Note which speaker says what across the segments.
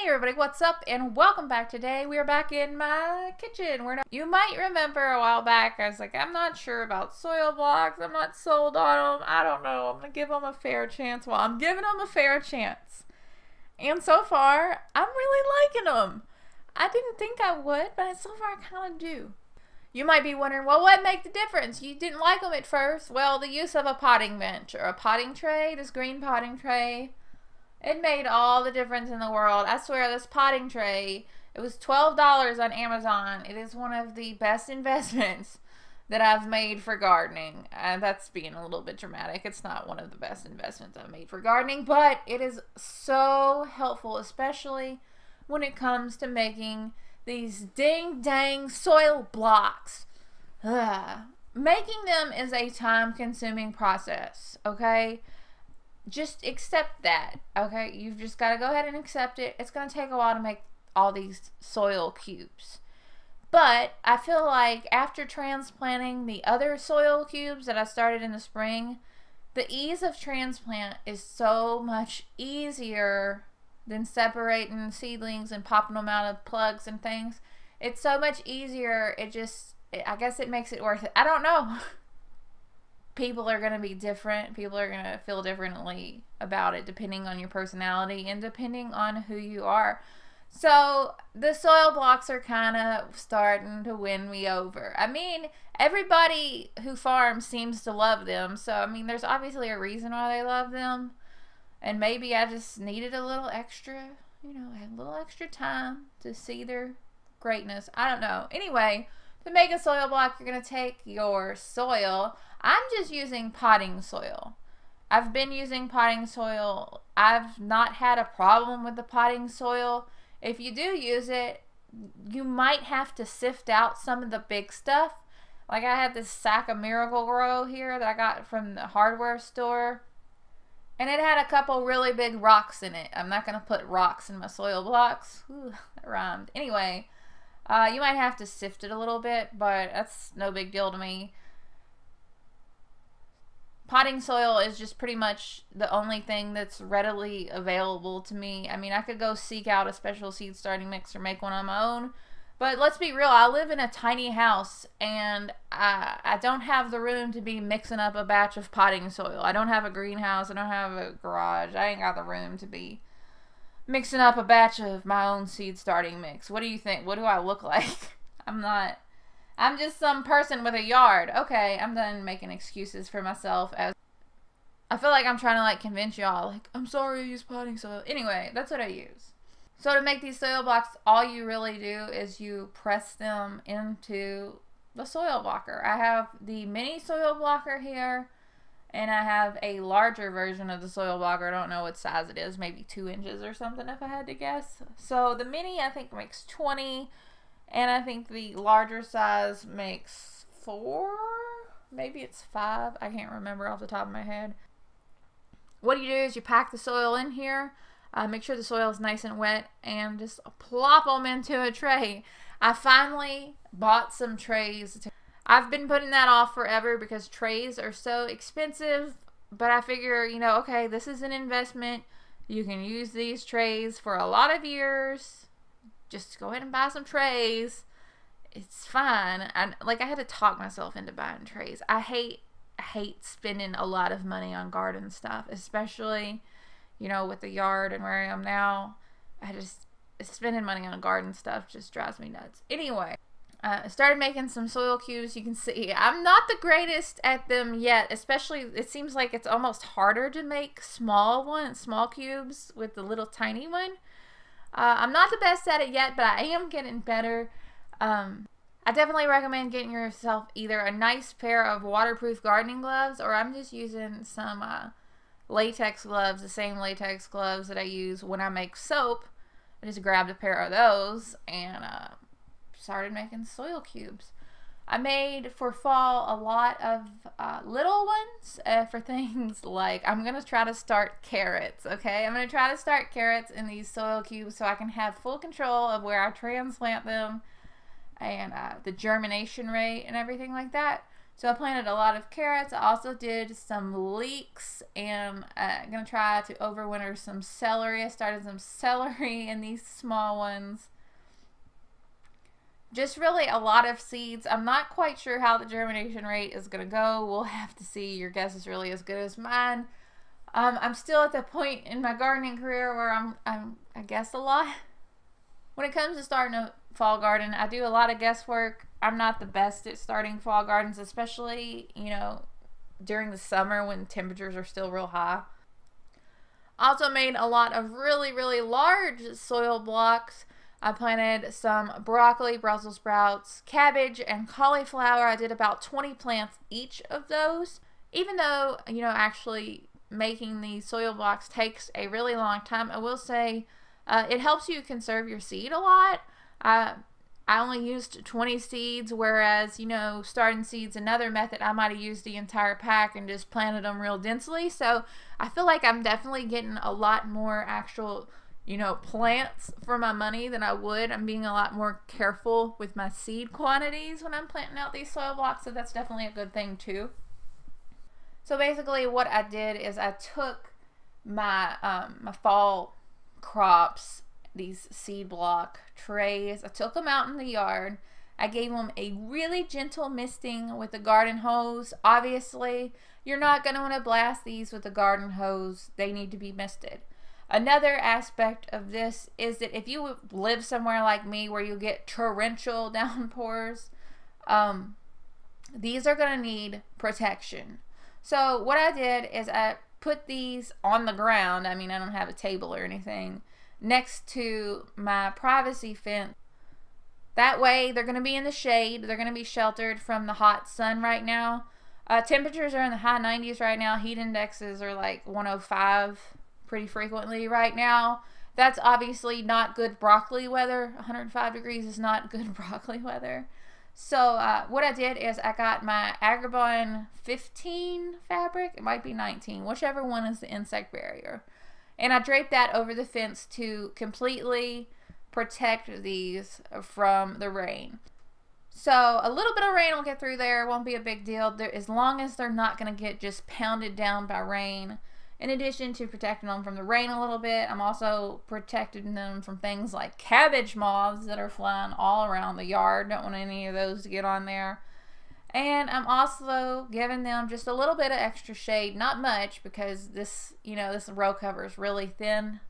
Speaker 1: Hey everybody, what's up and welcome back. Today we are back in my kitchen. You might remember a while back I was like, I'm not sure about soil blocks. I'm not sold on them. I don't know. I'm going to give them a fair chance. Well, I'm giving them a fair chance. And so far, I'm really liking them. I didn't think I would, but so far I kind of do. You might be wondering, well, what made the difference? You didn't like them at first. Well, the use of a potting bench or a potting tray, this green potting tray, it made all the difference in the world. I swear, this potting tray, it was $12 on Amazon. It is one of the best investments that I've made for gardening. That's being a little bit dramatic. It's not one of the best investments I've made for gardening, but it is so helpful, especially when it comes to making these ding-dang soil blocks. Making them is a time-consuming process, okay? Just accept that, okay? You've just got to go ahead and accept it. It's going to take a while to make all these soil cubes. But I feel like after transplanting the other soil cubes that I started in the spring, the ease of transplant is so much easier than separating seedlings and popping them out of plugs and things. It's so much easier. I guess it makes it worth it. I don't know. People are going to be different. People are going to feel differently about it depending on your personality and depending on who you are. So the soil blocks are kind of starting to win me over. I mean, everybody who farms seems to love them. So, I mean, there's obviously a reason why they love them. And maybe I just needed a little extra, a little extra time to see their greatness. I don't know. Anyway, to make a soil block, you're going to take your soil. I'm just using potting soil. I've been using potting soil. I've not had a problem with the potting soil. If you do use it, you might have to sift out some of the big stuff. Like I had this sack of Miracle-Gro here that I got from the hardware store. And it had a couple really big rocks in it. I'm not going to put rocks in my soil blocks. Ooh, that rhymed. Anyway, you might have to sift it a little bit, but that's no big deal to me. Potting soil is just pretty much the only thing that's readily available to me. I mean, I could go seek out a special seed starting mix or make one on my own. But let's be real, I live in a tiny house and I don't have the room to be mixing up a batch of potting soil. I don't have a greenhouse. I don't have a garage. I ain't got the room to be mixing up a batch of my own seed starting mix. What do you think? What do I look like? I'm just some person with a yard. Okay, I'm done making excuses for myself. I feel like I'm trying to convince y'all, I'm sorry I use potting soil. Anyway, that's what I use. So to make these soil blocks, all you really do is you press them into the soil blocker. I have the mini soil blocker here, and I have a larger version of the soil blocker. I don't know what size it is, maybe 2 inches or something if I had to guess. So the mini I think makes 20, and I think the larger size makes 4, maybe it's 5. I can't remember off the top of my head. What you do is you pack the soil in here. Make sure the soil is nice and wet and just plop them into a tray. I finally bought some trays. I've been putting that off forever because trays are so expensive, but I figure, okay, this is an investment. You can use these trays for a lot of years. Just go ahead and buy some trays. It's fine. I had to talk myself into buying trays. I hate spending a lot of money on garden stuff, especially with the yard and where I am now. Spending money on garden stuff just drives me nuts. Anyway, I started making some soil cubes. You can see I'm not the greatest at them yet, especially it seems like it's almost harder to make small cubes with the little tiny one. I'm not the best at it yet, but I am getting better. I definitely recommend getting yourself either a nice pair of waterproof gardening gloves, or I'm just using some latex gloves, the same latex gloves that I use when I make soap. I just grabbed a pair of those and started making soil cubes. I made for fall a lot of little ones for things like, I'm going to try to start carrots, okay? I'm going to try to start carrots in these soil cubes so I can have full control of where I transplant them and the germination rate and everything like that. So I planted a lot of carrots. I also did some leeks, and I'm going to try to overwinter some celery. I started some celery in these small ones. Just really a lot of seeds. I'm not quite sure how the germination rate is going to go. We'll have to see. Your guess is really as good as mine. I'm still at the point in my gardening career where I guess a lot. When it comes to starting a fall garden, I do a lot of guesswork. I'm not the best at starting fall gardens, especially, you know, during the summer when temperatures are still real high. Also made a lot of really, really large soil blocks. I planted some broccoli, Brussels sprouts, cabbage, and cauliflower. I did about 20 plants each of those. Even though, you know, actually making these soil blocks takes a really long time, I will say it helps you conserve your seed a lot. I only used 20 seeds, whereas, you know, starting seeds, another method, I might have used the entire pack and just planted them real densely. So I feel like I'm definitely getting a lot more actual, you know, plants for my money than I would. I'm being a lot more careful with my seed quantities when I'm planting out these soil blocks, so that's definitely a good thing too. So basically what I did is I took my my fall crops, these seed block trays, I took them out in the yard. I gave them a really gentle misting with the garden hose. Obviously, you're not going to want to blast these with the garden hose. They need to be misted. Another aspect of this is that if you live somewhere like me where you get torrential downpours, these are going to need protection. So what I did is I put these on the ground. I mean, I don't have a table or anything, next to my privacy fence. That way they're going to be in the shade. They're going to be sheltered from the hot sun right now. Temperatures are in the high 90s right now. Heat indexes are like 105 pretty frequently right now. That's obviously not good broccoli weather. 105 degrees is not good broccoli weather. So what I did is I got my Agribon 15 fabric. It might be 19, whichever one is the insect barrier. And I draped that over the fence to completely protect these from the rain. So a little bit of rain will get through there. It won't be a big deal, as long as they're not going to get just pounded down by rain. In addition to protecting them from the rain a little bit, I'm also protecting them from things like cabbage moths that are flying all around the yard. Don't want any of those to get on there. And I'm also giving them just a little bit of extra shade. Not much, because this, you know, this row cover is really thin.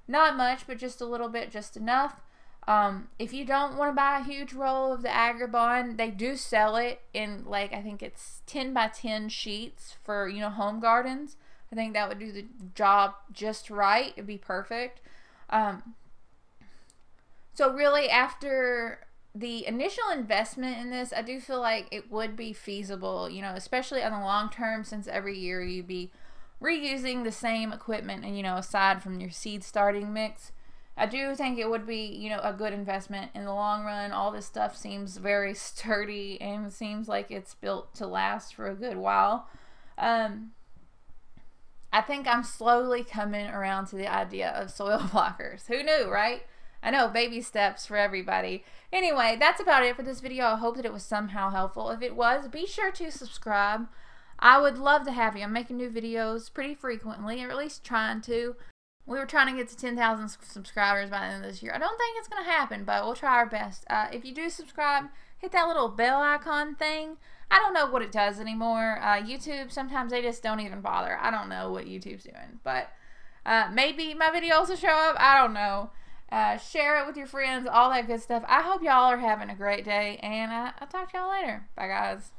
Speaker 1: Not much, but just a little bit, just enough. If you don't want to buy a huge roll of the Agribon, they do sell it in, like, I think it's 10 by 10 sheets for, you know, home gardens. I think that would do the job just right. It'd be perfect. So really, after the initial investment in this, I do feel like it would be feasible, you know, especially on the long term, since every year you'd be reusing the same equipment, and, you know, aside from your seed starting mix, I do think it would be, you know, a good investment in the long run. All this stuff seems very sturdy and seems like it's built to last for a good while. I think I'm slowly coming around to the idea of soil blockers. Who knew, right? I know, baby steps for everybody. Anyway, that's about it for this video. I hope that it was somehow helpful. If it was, be sure to subscribe. I would love to have you. I'm making new videos pretty frequently, or at least trying to. We were trying to get to 10,000 subscribers by the end of this year. I don't think it's going to happen, but we'll try our best. If you do subscribe, hit that little bell icon thing. I don't know what it does anymore. YouTube, sometimes they just don't even bother. I don't know what YouTube's doing, but maybe my videos will show up. I don't know. Share it with your friends, all that good stuff. I hope y'all are having a great day, and I'll talk to y'all later. Bye, guys.